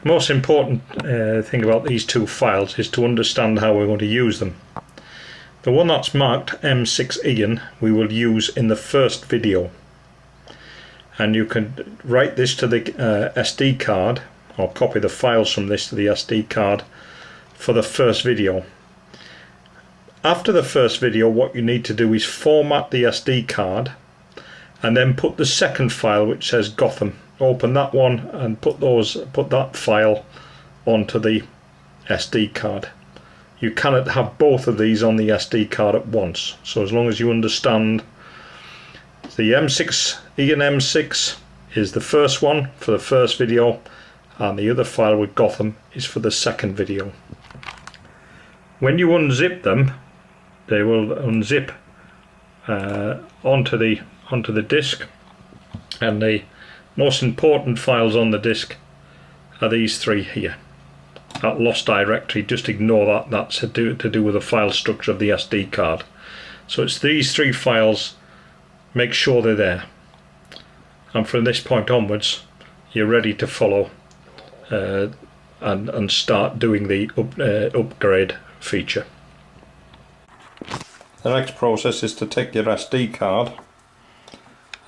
Most important thing about these two files is to understand how we're going to use them. The one that's marked M6 Ian we will use in the first video, and you can write this to the SD card or copy the files from this to the SD card for the first video. After the first video, what you need to do is format the SD card and then put the second file which says Gotham, open that one and put that file onto the SD card. You cannot have both of these on the SD card at once, so as long as you understand the M6 Ian M6 is the first one for the first video and the other file with Gotham is for the second video. When you unzip them, they will unzip onto the disk, and the most important files on the disk are these three here. That lost directory, just ignore that, that's to do with the file structure of the SD card. So it's these three files, make sure they're there, and from this point onwards you're ready to follow and start doing the upgrade feature. The next process is to take your SD card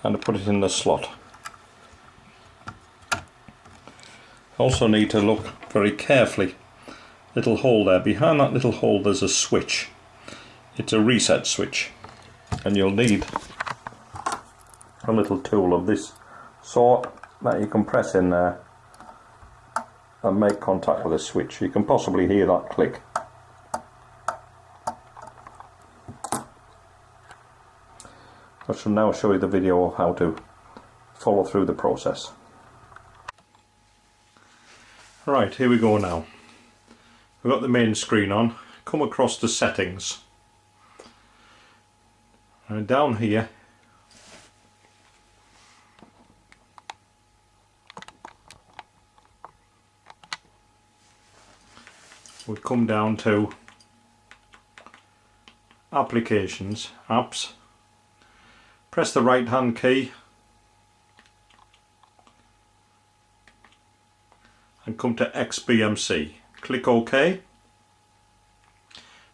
and put it in the slot. Also need to look very carefully. Little hole there, behind that little hole there's a switch. It's a reset switch, and you'll need a little tool of this sort that you can press in there and make contact with the switch. You can possibly hear that click. I shall now show you the video of how to follow through the process. Right, here we go now. We've got the main screen on, come across to settings, and down here we come down to applications, apps, press the right hand key and come to XBMC. Click OK.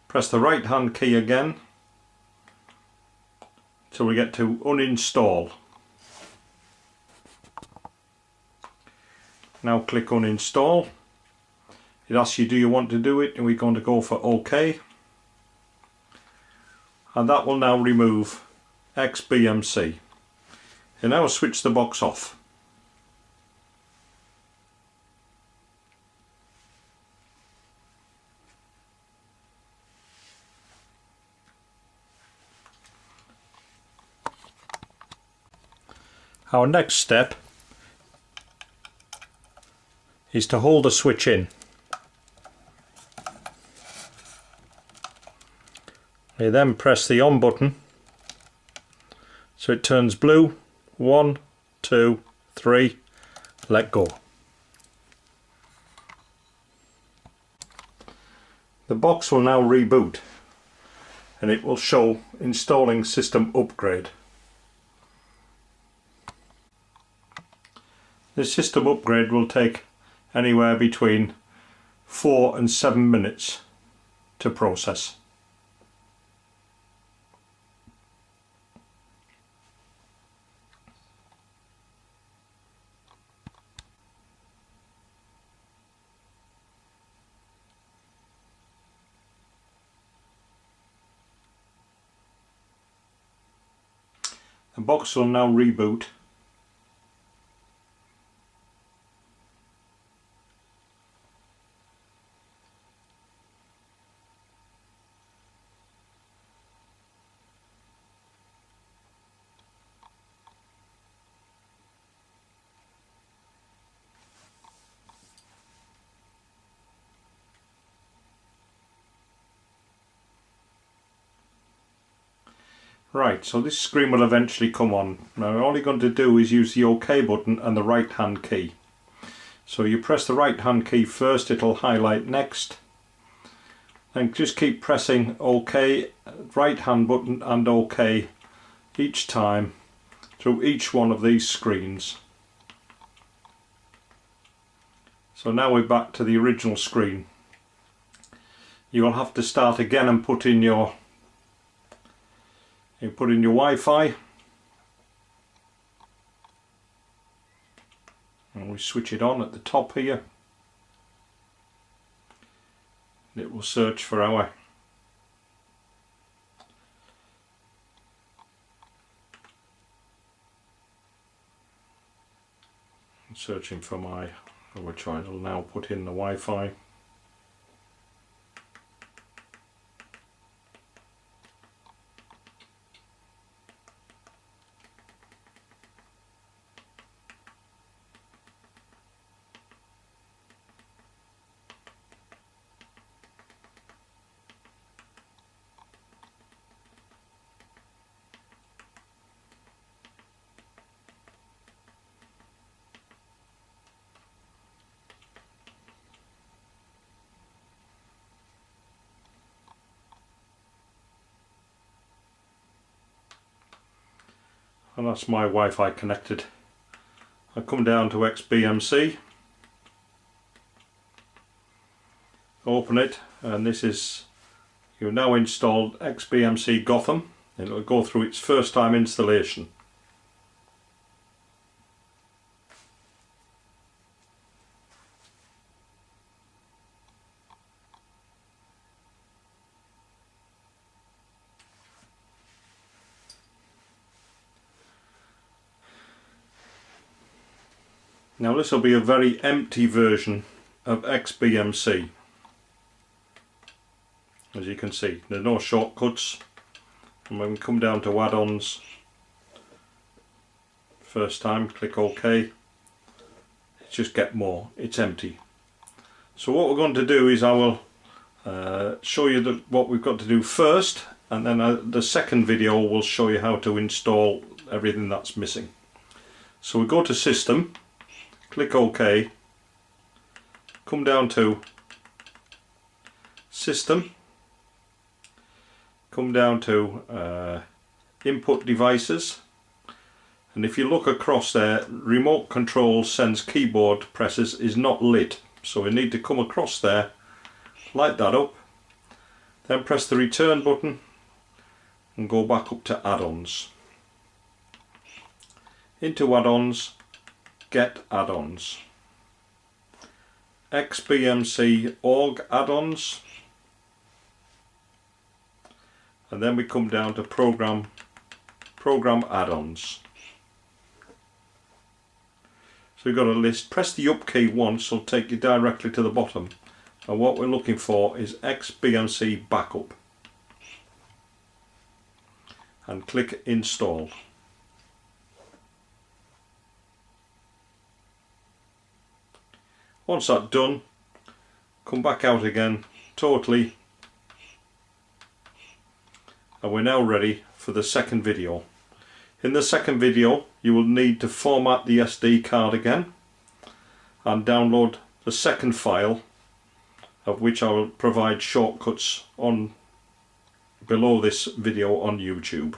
Press the right hand key again till we get to uninstall. Now click uninstall. It asks you, do you want to do it, and we're going to go for OK, and that will now remove XBMC. And now switch the box off. Our next step is to hold the switch in. You then press the on button so it turns blue. 1, 2, 3, let go. The box will now reboot and it will show installing system upgrade. This system upgrade will take anywhere between 4 and 7 minutes to process. The box will now reboot. Right, so this screen will eventually come on. Now all you're going to do is use the OK button and the right hand key. So you press the right hand key first, it'll highlight next. Then just keep pressing OK, right hand button and OK each time through each one of these screens. So now we're back to the original screen. You'll have to start again and put in your Wi-Fi, and we switch it on at the top here. It will search for our searching for my, which I will now put in the Wi-Fi. And that's my Wi-Fi connected. I come down to XBMC, open it, and this is, you've now installed XBMC Gotham. It'll go through its first time installation. Now this will be a very empty version of XBMC. As you can see, there's no shortcuts, and when we come down to add-ons, first time, click OK, it's just get more, it's empty. So what we're going to do is I will show you what we've got to do first, and then the second video will show you how to install everything that's missing. So we go to System, click OK, come down to System, come down to Input Devices, and if you look across there, Remote Control Sends Keyboard Presses is not lit, so we need to come across there, light that up, then press the return button and go back up to add-ons. Into add-ons, get add-ons, XBMC org add-ons, and then we come down to program add-ons. So we've got a list. Press the up key once, it'll take you directly to the bottom, and what we're looking for is XBMC backup, and click install. Once that's done, come back out again totally, and we're now ready for the second video. In the second video you will need to format the SD card again and download the second file, of which I will provide shortcuts on below this video on YouTube.